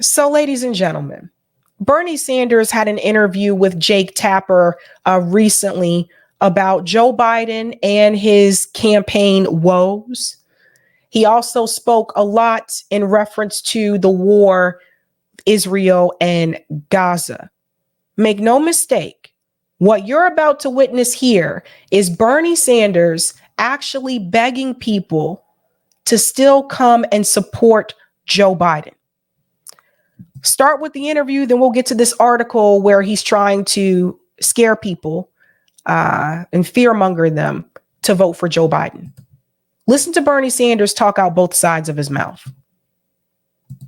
So, ladies and gentlemen, Bernie Sanders had an interview with Jake Tapper recently about Joe Biden and his campaign woes. He also spoke a lot in reference to the war, Israel and Gaza. Make no mistake, what you're about to witness here is Bernie Sanders actually begging people to still come and support Joe Biden. Start with the interview, then we'll get to this article where he's trying to scare people and fearmonger them to vote for Joe Biden. Listen to Bernie Sanders talk out both sides of his mouth.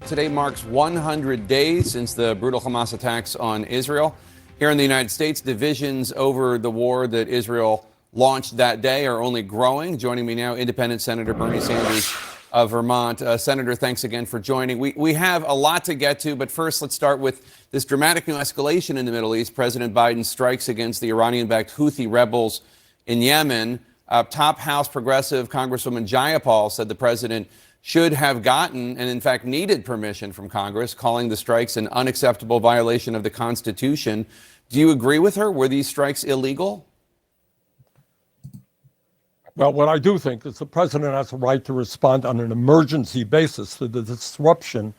Today marks 100 days since the brutal Hamas attacks on Israel. Here in the United States, divisions over the war that Israel launched that day are only growing. Joining me now, Independent Senator Bernie Sanders of Vermont. Senator, thanks again for joining. We have a lot to get to, but first let's start with this dramatic new escalation in the Middle East. President Biden strikes against the Iranian-backed Houthi rebels in Yemen. Top House progressive Congresswoman Jayapal said the president should have gotten and in fact needed permission from Congress, calling the strikes an unacceptable violation of the Constitution. Do you agree with her? Were these strikes illegal? Well, what I do think is the president has a right to respond on an emergency basis to the disruption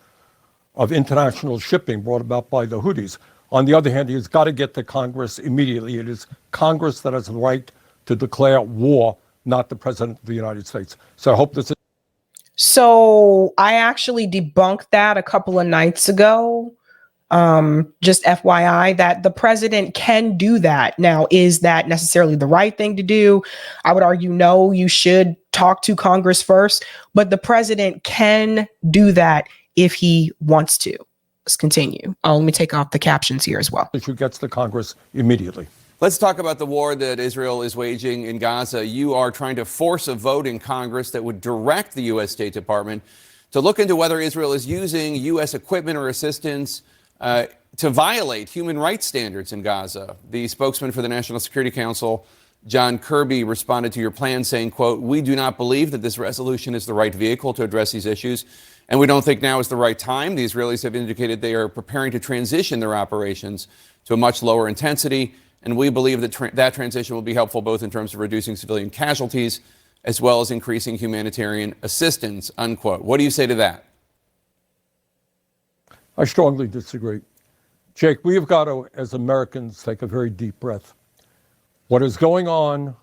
of international shipping brought about by the Houthis. On the other hand, he's got to get to Congress immediately. It is Congress that has the right to declare war, not the president of the United States. So I hope this is. So I actually debunked that a couple of nights ago. Just FYI, that the president can do that. Now, is that necessarily the right thing to do? I would argue, no, you should talk to Congress first, but the president can do that if he wants to. Let's continue. Let me take off the captions here as well. Issue gets to Congress immediately. Let's talk about the war that Israel is waging in Gaza. You are trying to force a vote in Congress that would direct the U.S. State Department to look into whether Israel is using U.S. equipment or assistance to violate human rights standards in Gaza. The spokesman for the National Security Council, John Kirby, responded to your plan saying, quote, "We do not believe that this resolution is the right vehicle to address these issues, and we don't think now is the right time. The Israelis have indicated they are preparing to transition their operations to a much lower intensity, and we believe that that transition will be helpful both in terms of reducing civilian casualties as well as increasing humanitarian assistance," unquote. What do you say to that? I strongly disagree. Jake, we have got to, as Americans, take a very deep breath. What is going on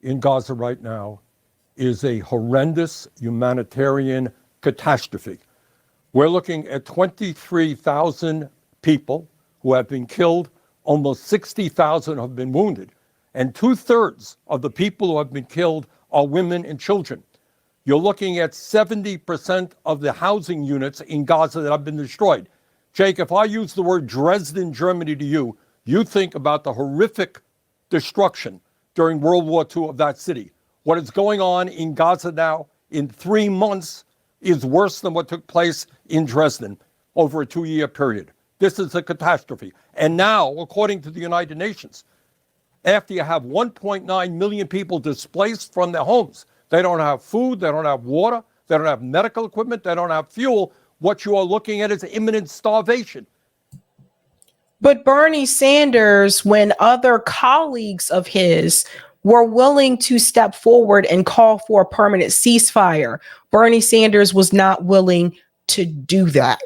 in Gaza right now is a horrendous humanitarian catastrophe. We're looking at 23,000 people who have been killed, almost 60,000 have been wounded, and 2/3 of the people who have been killed are women and children. You're looking at 70% of the housing units in Gaza that have been destroyed. Jake, if I use the word Dresden, Germany to you, you think about the horrific destruction during World War II of that city. What is going on in Gaza now in 3 months is worse than what took place in Dresden over a 2-year period. This is a catastrophe. And now, according to the United Nations, after you have 1.9 million people displaced from their homes, they don't have food, they don't have water, they don't have medical equipment, they don't have fuel. What you are looking at is imminent starvation. But Bernie Sanders, when other colleagues of his were willing to step forward and call for a permanent ceasefire, Bernie Sanders was not willing to do that.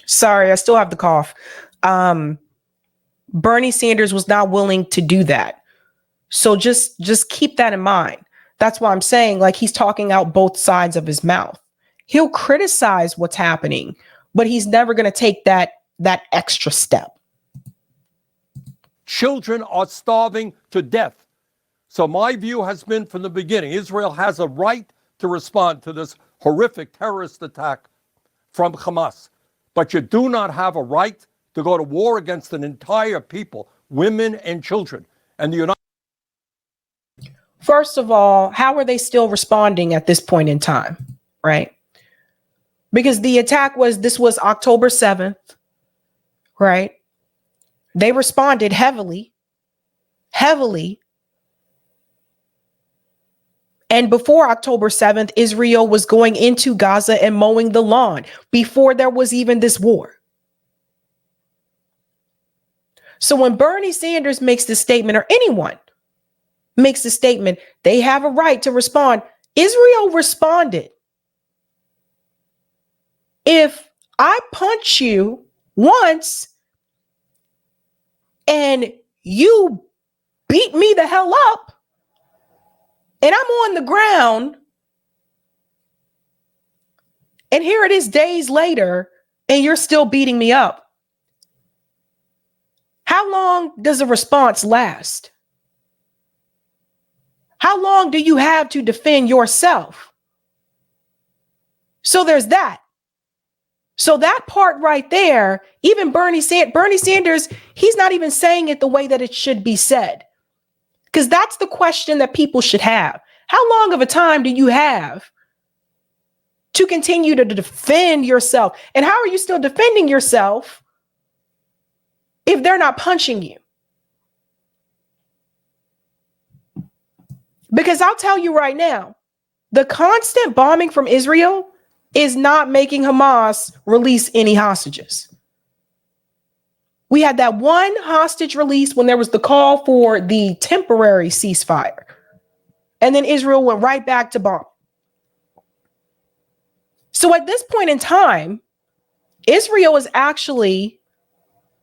Sorry, I still have the cough. Bernie Sanders was not willing to do that. So just keep that in mind. That's why I'm saying, like, he's talking out both sides of his mouth. He'll criticize what's happening, but he's never going to take that extra step. Children are starving to death. So my view has been from the beginning, Israel has a right to respond to this horrific terrorist attack from Hamas. But you do not have a right to go to war against an entire people, women and children. And the United First of all, how are they still responding at this point in time, right? Because the attack this was October 7th, right? They responded heavily. And before October 7th, Israel was going into Gaza and mowing the lawn before there was even this war. So when Bernie Sanders makes this statement, or anyone makes the statement, they have a right to respond. Israel responded. If I punch you once and you beat me the hell up and I'm on the ground, and here it is days later and you're still beating me up, how long does a response last? How long do you have to defend yourself? So there's that. So that part right there, even Bernie Sanders, he's not even saying it the way that it should be said. Because that's the question that people should have. How long of a time do you have to continue to defend yourself? And how are you still defending yourself if they're not punching you? Because I'll tell you right now, the constant bombing from Israel is not making Hamas release any hostages. We had that one hostage release when there was the call for the temporary ceasefire. And then Israel went right back to bomb. So at this point in time, Israel is actually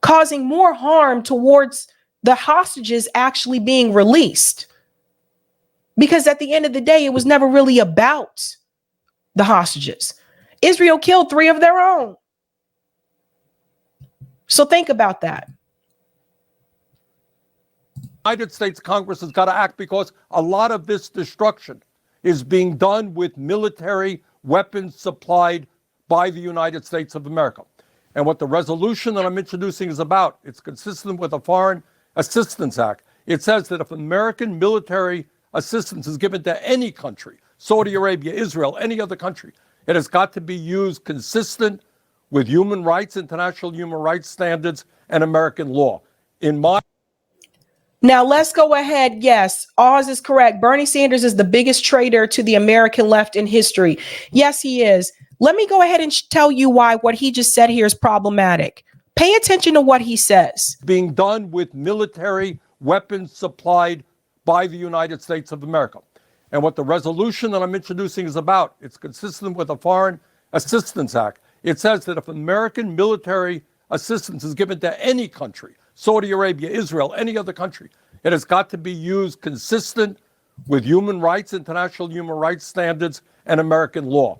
causing more harm towards the hostages actually being released. Because at the end of the day, it was never really about the hostages. Israel killed 3 of their own. So think about that. United States Congress has got to act because a lot of this destruction is being done with military weapons supplied by the United States of America. And what the resolution that I'm introducing is about, it's consistent with the Foreign Assistance Act. It says that if American military assistance is given to any country, Saudi Arabia, Israel, any other country, it has got to be used consistent with human rights, international human rights standards, and American law. Now let's go ahead. Yes, Oz is correct. Bernie Sanders is the biggest traitor to the American left in history. Yes, he is. Let me go ahead and tell you why what he just said here is problematic. Pay attention to what he says. Being done with military weapons supplied by the United States of America. And what the resolution that I'm introducing is about, it's consistent with the Foreign Assistance Act. It says that if American military assistance is given to any country, Saudi Arabia, Israel, any other country, it has got to be used consistent with human rights, international human rights standards, and American law.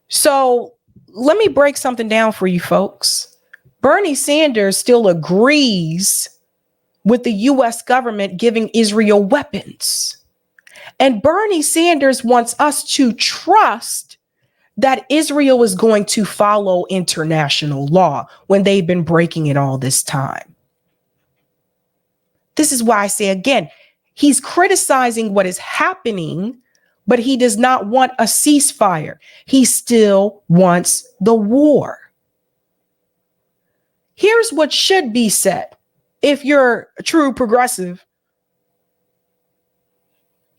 So let me break something down for you folks. Bernie Sanders still agrees with the U.S. government giving Israel weapons. And Bernie Sanders wants us to trust that Israel is going to follow international law when they've been breaking it all this time. This is why I say again, he's criticizing what is happening, but he does not want a ceasefire. He still wants the war. Here's what should be said. If you're a true progressive,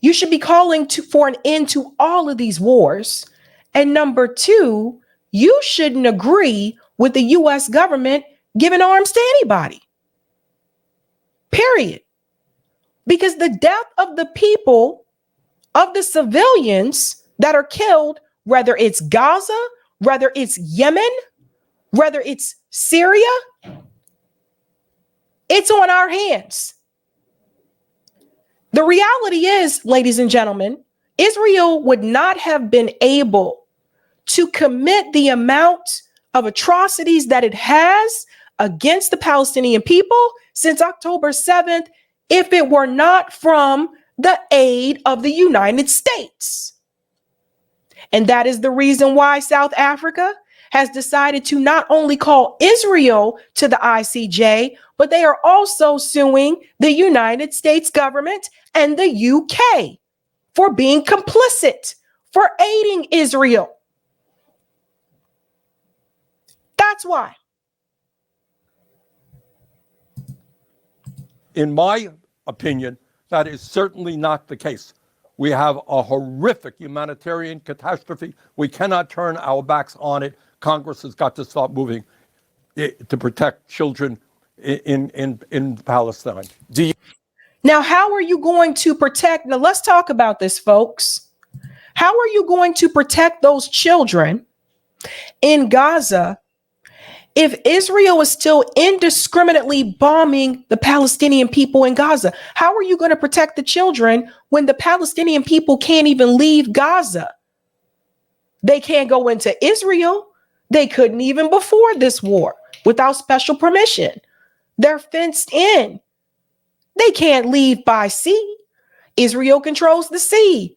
you should be calling for an end to all of these wars. And number 2, you shouldn't agree with the U.S. government giving arms to anybody. Period. Because the death of the people, of the civilians that are killed, whether it's Gaza, whether it's Yemen, whether it's Syria, it's on our hands. The reality is, ladies and gentlemen, Israel would not have been able to commit the amount of atrocities that it has against the Palestinian people since October 7th if it were not from the aid of the United States. And that is the reason why South Africa has decided to not only call Israel to the ICJ, but they are also suing the United States government and the UK for being complicit, for aiding Israel. That's why. In my opinion, That is certainly not the case. We have a horrific humanitarian catastrophe. We cannot turn our backs on it. Congress has got to start moving to protect children in Palestine. Now, how are you going to protect? Now, let's talk about this, folks. How are you going to protect those children in Gaza if Israel is still indiscriminately bombing the Palestinian people in Gaza? How are you going to protect the children when the Palestinian people can't even leave Gaza? They can't go into Israel. They couldn't even before this war without special permission. They're fenced in. They can't leave by sea. Israel controls the sea.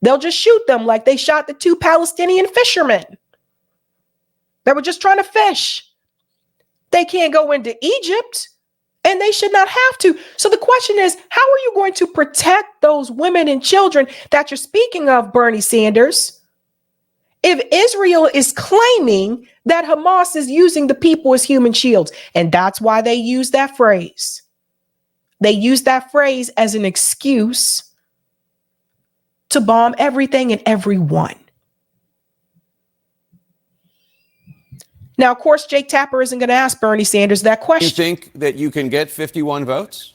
They'll just shoot them like they shot the 2 Palestinian fishermen that were just trying to fish. They can't go into Egypt, and they should not have to. So the question is, how are you going to protect those women and children that you're speaking of, Bernie Sanders, if Israel is claiming that Hamas is using the people as human shields? And that's why they use that phrase. They use that phrase as an excuse to bomb everything and everyone. Now, of course, Jake Tapper isn't going to ask Bernie Sanders that question. You think that you can get 51 votes?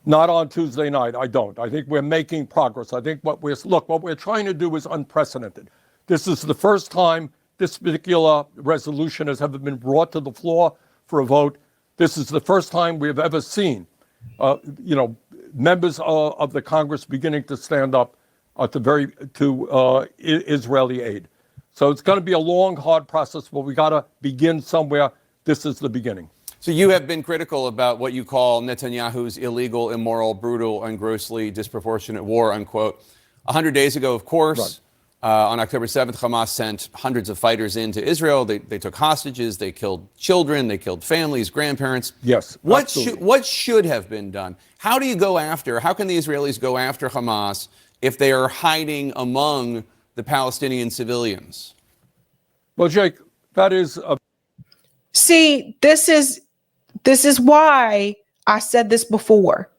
Not on Tuesday night. I don't. I think we're making progress. I think what we're trying to do is unprecedented. This is the first time this particular resolution has ever been brought to the floor for a vote. This is the first time we have ever seen, members of the Congress beginning to stand up to Israeli aid. So it's going to be a long, hard process, but we got to begin somewhere. This is the beginning. So you have been critical about what you call Netanyahu's illegal, immoral, brutal, and grossly disproportionate war, unquote. 100 days ago, of course, right. On October 7th, Hamas sent hundreds of fighters into Israel. They took hostages. They killed children. They killed families, grandparents. Yes. What should have been done? How can the Israelis go after Hamas if they are hiding among the Palestinian civilians? Well, Jake, that is See, this is why I said this before.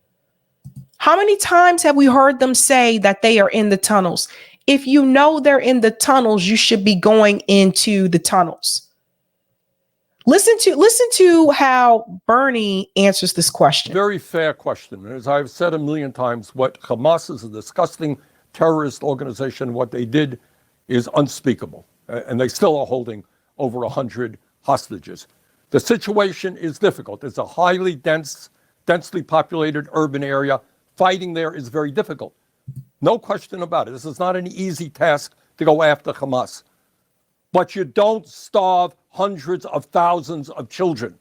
How many times have we heard them say that they are in the tunnels? If you know they're in the tunnels, you should be going into the tunnels. Listen to how Bernie answers this question. Very fair question. As I've said a million times, what Hamas is a disgusting terrorist organization. What they did is unspeakable. And they still are holding over 100 hostages. The situation is difficult. It's a highly densely populated urban area. Fighting there is very difficult. No question about it. This is not an easy task to go after Hamas. But you don't starve hundreds of thousands of children.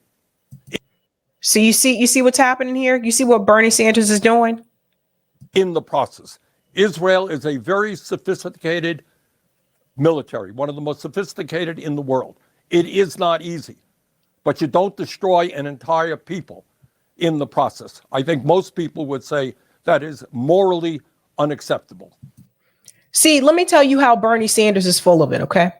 So you see what's happening here? You see what Bernie Sanders is doing? In the process. Israel is a very sophisticated military, one of the most sophisticated in the world. It is not easy, but you don't destroy an entire people in the process. I think most people would say that is morally unacceptable. See, let me tell you how Bernie Sanders is full of it, okay?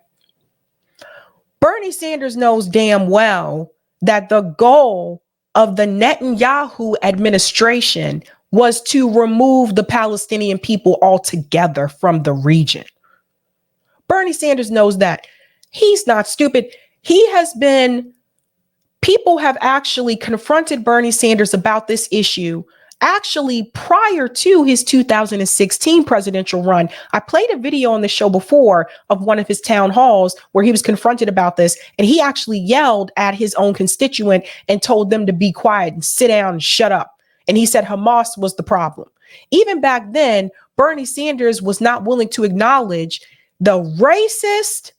Bernie Sanders knows damn well that the goal of the Netanyahu administration was to remove the Palestinian people altogether from the region. Bernie Sanders knows that. He's not stupid. People have actually confronted Bernie Sanders about this issue actually prior to his 2016 presidential run. I played a video on the show before of one of his town halls where he was confronted about this, and he actually yelled at his own constituent and told them to be quiet and sit down and shut up. And he said Hamas was the problem. Even back then, Bernie Sanders was not willing to acknowledge the racist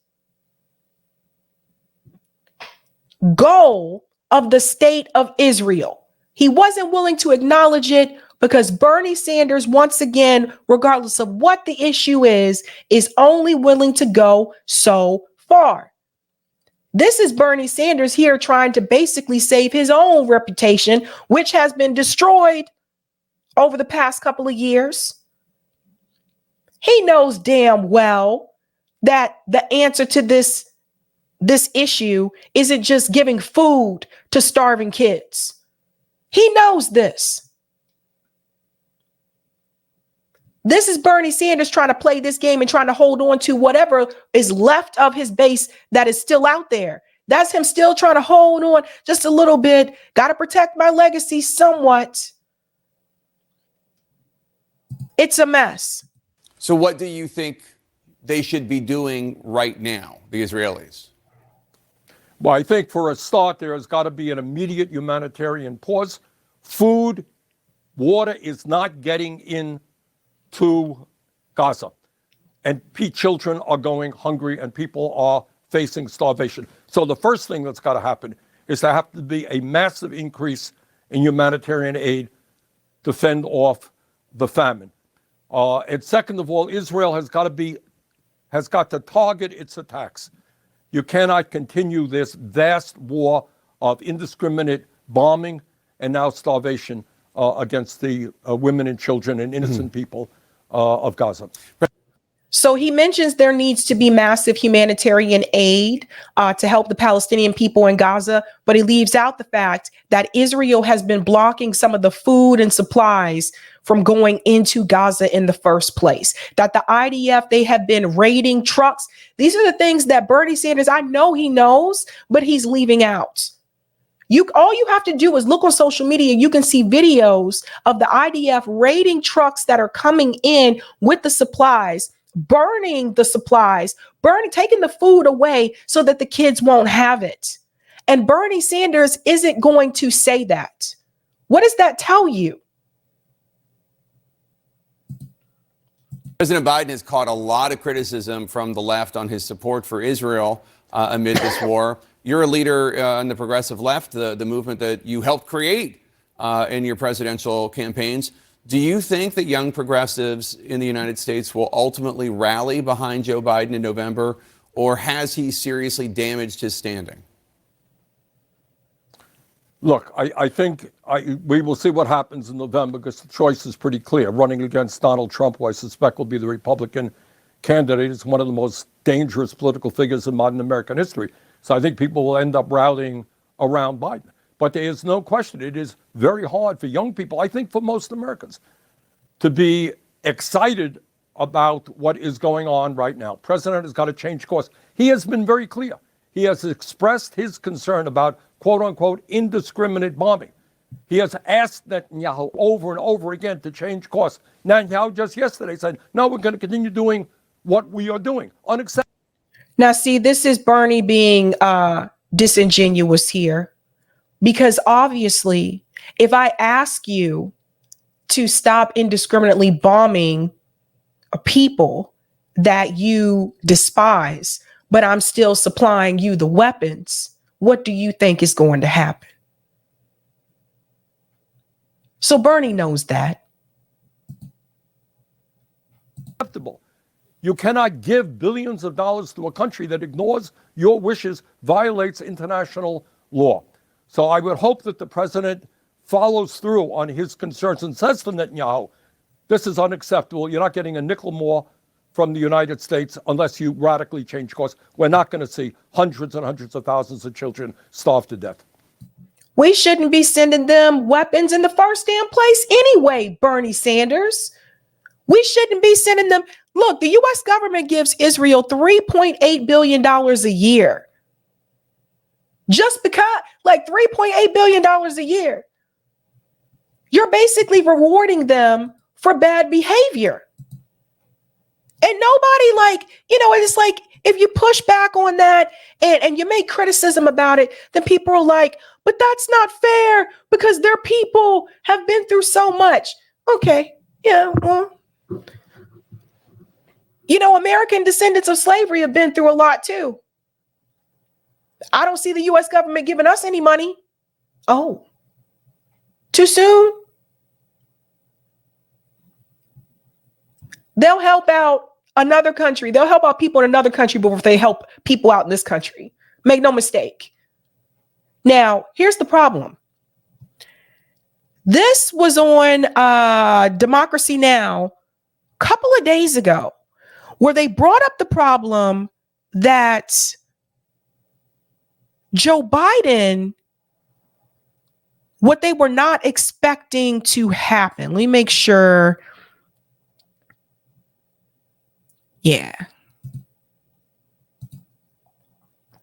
goal of the state of Israel. He wasn't willing to acknowledge it because Bernie Sanders, once again, regardless of what the issue is only willing to go so far. This is Bernie Sanders here trying to basically save his own reputation, which has been destroyed over the past couple of years. He knows damn well that the answer to this issue isn't just giving food to starving kids. He knows this. This is Bernie Sanders trying to play this game and trying to hold on to whatever is left of his base that is still out there. That's him still trying to hold on just a little bit. Got to protect my legacy somewhat. It's a mess. So what do you think they should be doing right now, the Israelis? Well, I think for a start, there has got to be an immediate humanitarian pause. Food, water is not getting into Gaza. And children are going hungry and people are facing starvation. So the first thing that's got to happen is there have to be a massive increase in humanitarian aid to fend off the famine. And second of all, Israel has got to target its attacks. You cannot continue this vast war of indiscriminate bombing and now starvation against the women and children and innocent people of Gaza. So he mentions there needs to be massive humanitarian aid to help the Palestinian people in Gaza, but he leaves out the fact that Israel has been blocking some of the food and supplies from going into Gaza in the first place. That the IDF, they have been raiding trucks. These are the things that Bernie Sanders, I know he knows, but he's leaving out. All you have to do is look on social media. You can see videos of the IDF raiding trucks that are coming in with the supplies, burning the supplies, taking the food away so that the kids won't have it. And Bernie Sanders isn't going to say that. What does that tell you? President Biden has caught a lot of criticism from the left on his support for Israel amid this war. You're a leader on the progressive left, the movement that you helped create in your presidential campaigns. Do you think that young progressives in the United States will ultimately rally behind Joe Biden in November, or has he seriously damaged his standing? Look, I think we will see what happens in November because the choice is pretty clear. Running against Donald Trump, who I suspect will be the Republican candidate, is one of the most dangerous political figures in modern American history. So I think people will end up rallying around Biden. But there is no question it is very hard for young people, I think for most Americans, to be excited about what is going on right now. President has got to change course. He has been very clear. He has expressed his concern about, quote unquote, indiscriminate bombing. He has asked Netanyahu over and over again to change course. Netanyahu just yesterday said, no, we're going to continue doing what we are doing. Unacceptable. Now, see, this is Bernie being disingenuous here, because obviously, if I ask you to stop indiscriminately bombing a people that you despise, but I'm still supplying you the weapons, what do you think is going to happen? So Bernie knows that. You cannot give billions of dollars to a country that ignores your wishes, violates international law. So I would hope that the president follows through on his concerns and says to Netanyahu, this is unacceptable. You're not getting a nickel more from the United States unless you radically change course. We're not going to see hundreds and hundreds of thousands of children starve to death. We shouldn't be sending them weapons in the first damn place anyway, Bernie Sanders. We shouldn't be sending them. Look, the U.S. government gives Israel $3.8 billion a year. Just because, like $3.8 billion a year. You're basically rewarding them for bad behavior. And nobody it's like, if you push back on that and you make criticism about it, then people are like, but that's not fair because their people have been through so much. Okay. Yeah. Well, American descendants of slavery have been through a lot too. I don't see the U.S. government giving us any money. Oh, too soon? They'll help out another country. They'll help out people in another country before they help people out in this country. Make no mistake. Now, here's the problem. This was on Democracy Now! A couple of days ago, where they brought up the problem that Joe Biden, what they were not expecting to happen. Let me make sure Yeah.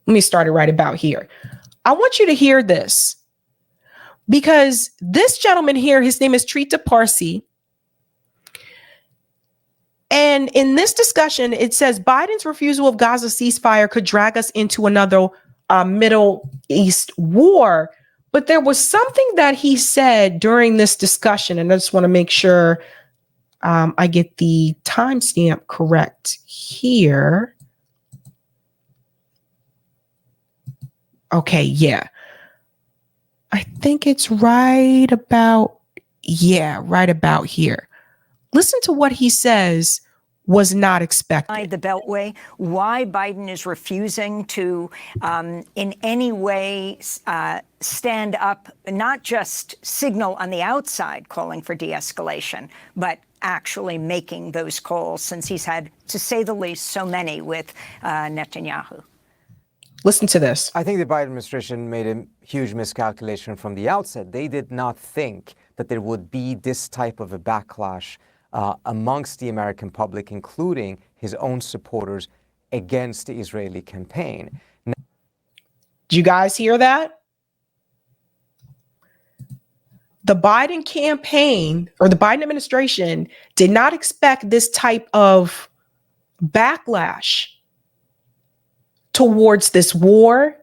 Let me start it right about here. I want you to hear this because this gentleman here, his name is Trita Parsi. And in this discussion, it says Biden's refusal of Gaza ceasefire could drag us into another Middle East war. But there was something that he said during this discussion, and I just want to make sure I get the timestamp correct here. Okay, yeah. I think it's right about here. Listen to what he says was not expected. The Beltway, why Biden is refusing to in any way stand up, not just signal on the outside calling for de-escalation, but actually making those calls, since he's had, to say the least, so many with Netanyahu. Listen to this. I think the Biden administration made a huge miscalculation from the outset. They did not think that there would be this type of a backlash amongst the American public, including his own supporters, against the Israeli campaign. Do you guys hear that? The Biden campaign or the Biden administration did not expect this type of backlash towards this war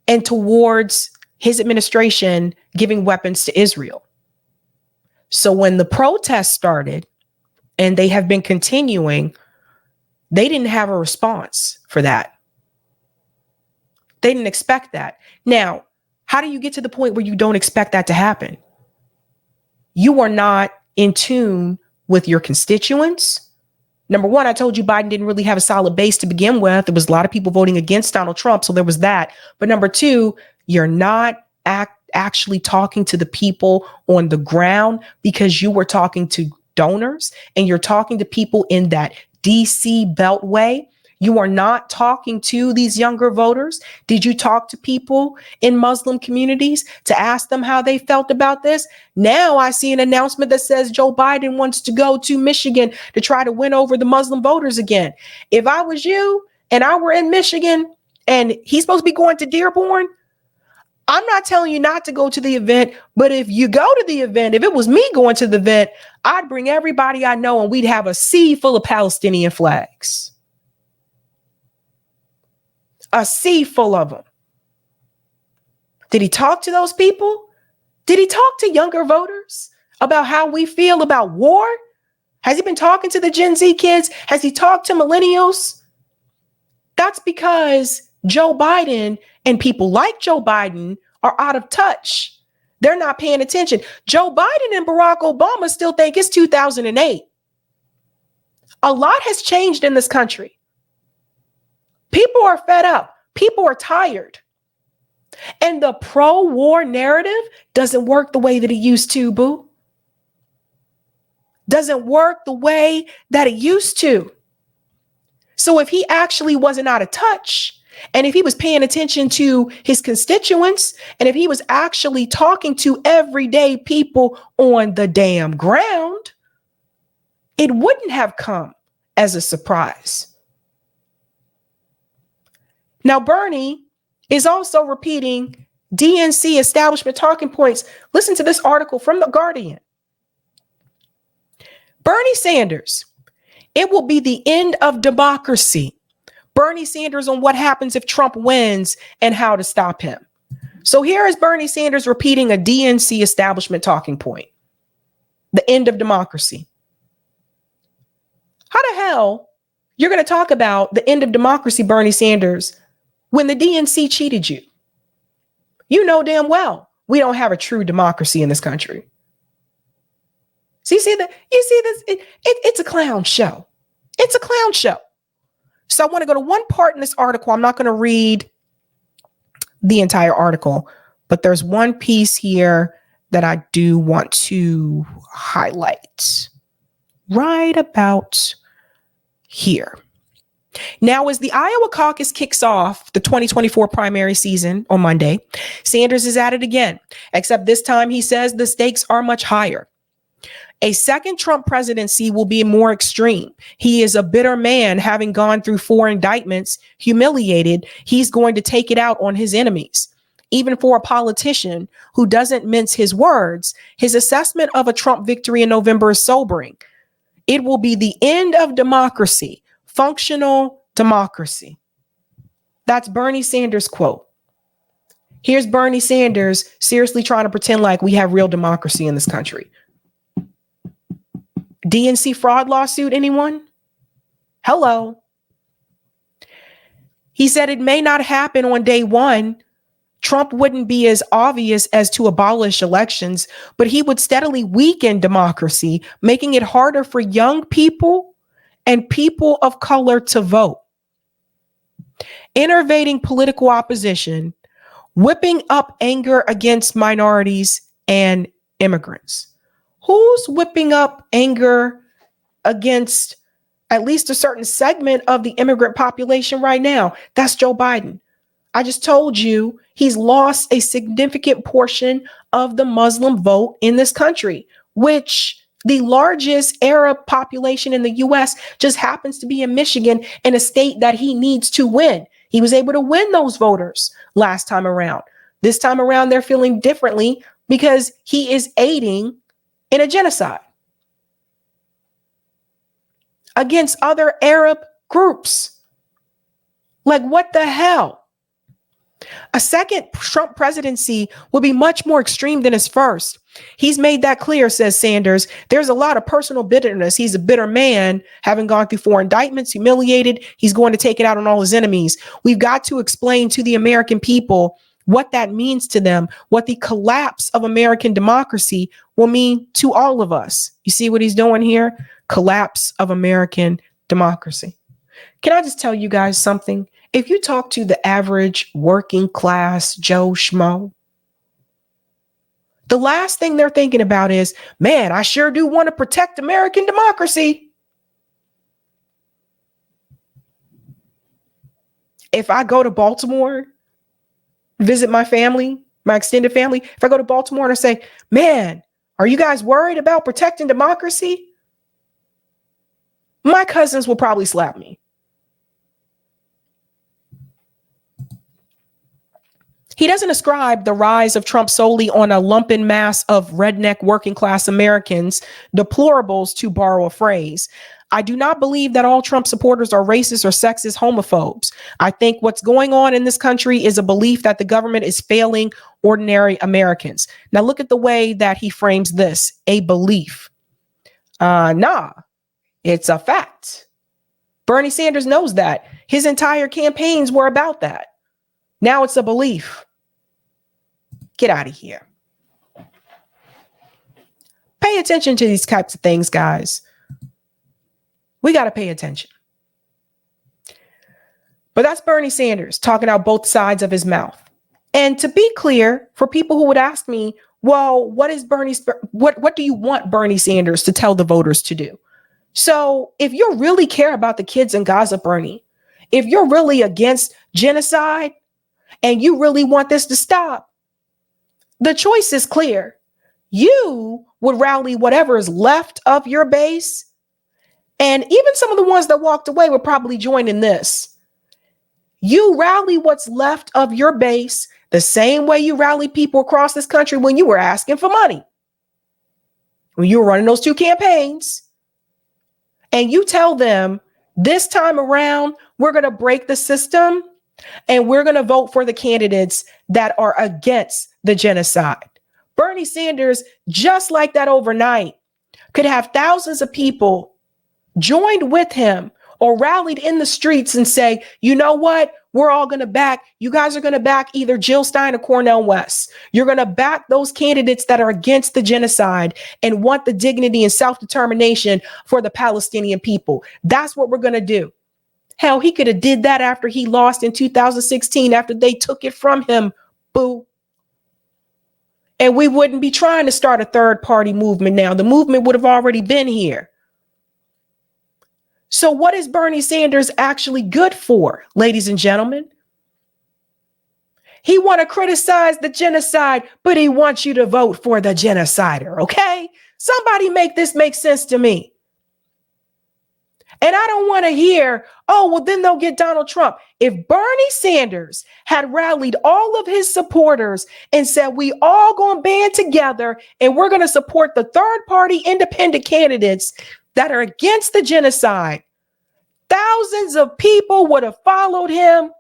and towards his administration giving weapons to Israel. So when the protests started, and they have been continuing, they didn't have a response for that. They didn't expect that. Now, how do you get to the point where you don't expect that to happen? You are not in tune with your constituents. Number one, I told you Biden didn't really have a solid base to begin with. There was a lot of people voting against Donald Trump, so there was that. But number two, you're not actually talking to the people on the ground, because you were talking to donors and you're talking to people in that DC Beltway. You are not talking to these younger voters. Did you talk to people in Muslim communities to ask them how they felt about this? Now I see an announcement that says Joe Biden wants to go to Michigan to try to win over the Muslim voters again. If I was you and I were in Michigan and he's supposed to be going to Dearborn, I'm not telling you not to go to the event, but if you go to the event, if it was me going to the event, I'd bring everybody I know and we'd have a sea full of Palestinian flags. A sea full of them. Did he talk to those people? Did he talk to younger voters about how we feel about war? Has he been talking to the Gen Z kids? Has he talked to millennials? That's because Joe Biden and people like Joe Biden are out of touch. They're not paying attention. Joe Biden and Barack Obama still think it's 2008. A lot has changed in this country. People are fed up. People are tired. And the pro-war narrative doesn't work the way that it used to, boo. Doesn't work the way that it used to. So if he actually wasn't out of touch, and if he was paying attention to his constituents, and if he was actually talking to everyday people on the damn ground, it wouldn't have come as a surprise. Now, Bernie is also repeating DNC establishment talking points. Listen to this article from The Guardian. Bernie Sanders, it will be the end of democracy. Bernie Sanders on what happens if Trump wins and how to stop him. So here is Bernie Sanders repeating a DNC establishment talking point. The end of democracy. How the hell you're going to talk about the end of democracy, Bernie Sanders, when the DNC cheated you? You know damn well we don't have a true democracy in this country. So you see this? It's a clown show. It's a clown show. So I want to go to one part in this article. I'm not going to read the entire article, but there's one piece here that I do want to highlight right about here. Now, as the Iowa caucus kicks off the 2024 primary season on Monday, Sanders is at it again, except this time he says the stakes are much higher. A second Trump presidency will be more extreme. He is a bitter man, having gone through 4 indictments, humiliated. He's going to take it out on his enemies. Even for a politician who doesn't mince his words, his assessment of a Trump victory in November is sobering. It will be the end of democracy, functional democracy. That's Bernie Sanders' quote. Here's Bernie Sanders seriously trying to pretend like we have real democracy in this country. DNC fraud lawsuit, anyone? Hello. He said it may not happen on day one. Trump wouldn't be as obvious as to abolish elections, but he would steadily weaken democracy, making it harder for young people and people of color to vote. Innervating political opposition, whipping up anger against minorities and immigrants. Who's whipping up anger against at least a certain segment of the immigrant population right now? That's Joe Biden. I just told you he's lost a significant portion of the Muslim vote in this country, which the largest Arab population in the U.S. just happens to be in Michigan, in a state that he needs to win. He was able to win those voters last time around. This time around, they're feeling differently because he is aiding in a genocide against other Arab groups. Like, what the hell? A second Trump presidency will be much more extreme than his first. He's made that clear, says Sanders. There's a lot of personal bitterness. He's a bitter man, having gone through 4 indictments, humiliated. He's going to take it out on all his enemies. We've got to explain to the American people what that means to them, what the collapse of American democracy will mean to all of us. You see what he's doing here? Collapse of American democracy. Can I just tell you guys something? If you talk to the average working class Joe Schmo, the last thing they're thinking about is, man, I sure do want to protect American democracy. If I go to Baltimore, visit my family, my extended family, if I go to Baltimore and I say, man, are you guys worried about protecting democracy? My cousins will probably slap me. He doesn't ascribe the rise of Trump solely on a lumpen mass of redneck working class Americans, deplorables to borrow a phrase. I do not believe that all Trump supporters are racist or sexist homophobes. I think what's going on in this country is a belief that the government is failing ordinary Americans. Now look at the way that he frames this, a belief. Nah, it's a fact. Bernie Sanders knows that. His entire campaigns were about that. Now it's a belief. Get out of here. Pay attention to these types of things, guys. We got to pay attention. But that's Bernie Sanders talking out both sides of his mouth. And to be clear, for people who would ask me, well, what do you want Bernie Sanders to tell the voters to do? So if you really care about the kids in Gaza, Bernie, if you're really against genocide, and you really want this to stop, the choice is clear. You would rally whatever is left of your base. And even some of the ones that walked away would probably join in this. You rally what's left of your base the same way you rally people across this country when you were asking for money. When you were running those 2 campaigns. And you tell them, this time around, we're going to break the system. And we're going to vote for the candidates that are against the genocide. Bernie Sanders, just like that overnight, could have thousands of people joined with him or rallied in the streets and say, you know what? We're all going to back. You guys are going to back either Jill Stein or Cornel West. You're going to back those candidates that are against the genocide and want the dignity and self-determination for the Palestinian people. That's what we're going to do. Hell, he could have did that after he lost in 2016, after they took it from him. Boo. And we wouldn't be trying to start a third party movement now. The movement would have already been here. So what is Bernie Sanders actually good for, ladies and gentlemen? He want to criticize the genocide, but he wants you to vote for the genocider, okay? Somebody make this make sense to me. And I don't want to hear, oh, well, then they'll get Donald Trump. If Bernie Sanders had rallied all of his supporters and said, we all going to band together and we're going to support the third party independent candidates that are against the genocide, thousands of people would have followed him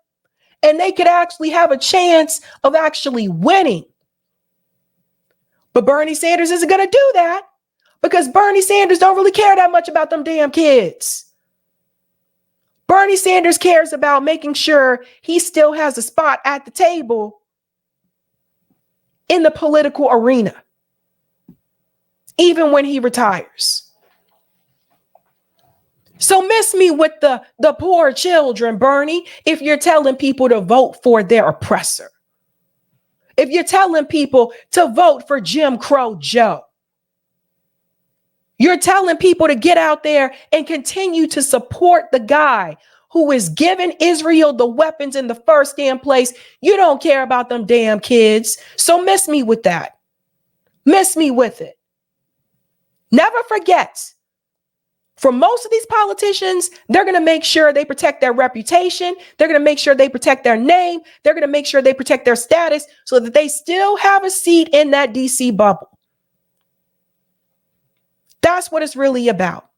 and they could actually have a chance of actually winning. But Bernie Sanders isn't going to do that because Bernie Sanders don't really care that much about them damn kids. Bernie Sanders cares about making sure he still has a spot at the table in the political arena, even when he retires. So miss me with the poor children, Bernie, if you're telling people to vote for their oppressor. If you're telling people to vote for Jim Crow Joe. You're telling people to get out there and continue to support the guy who is giving Israel the weapons in the first damn place. You don't care about them damn kids. So miss me with that. Miss me with it. Never forget, for most of these politicians, they're going to make sure they protect their reputation. They're going to make sure they protect their name. They're going to make sure they protect their status so that they still have a seat in that DC bubble. That's what it's really about.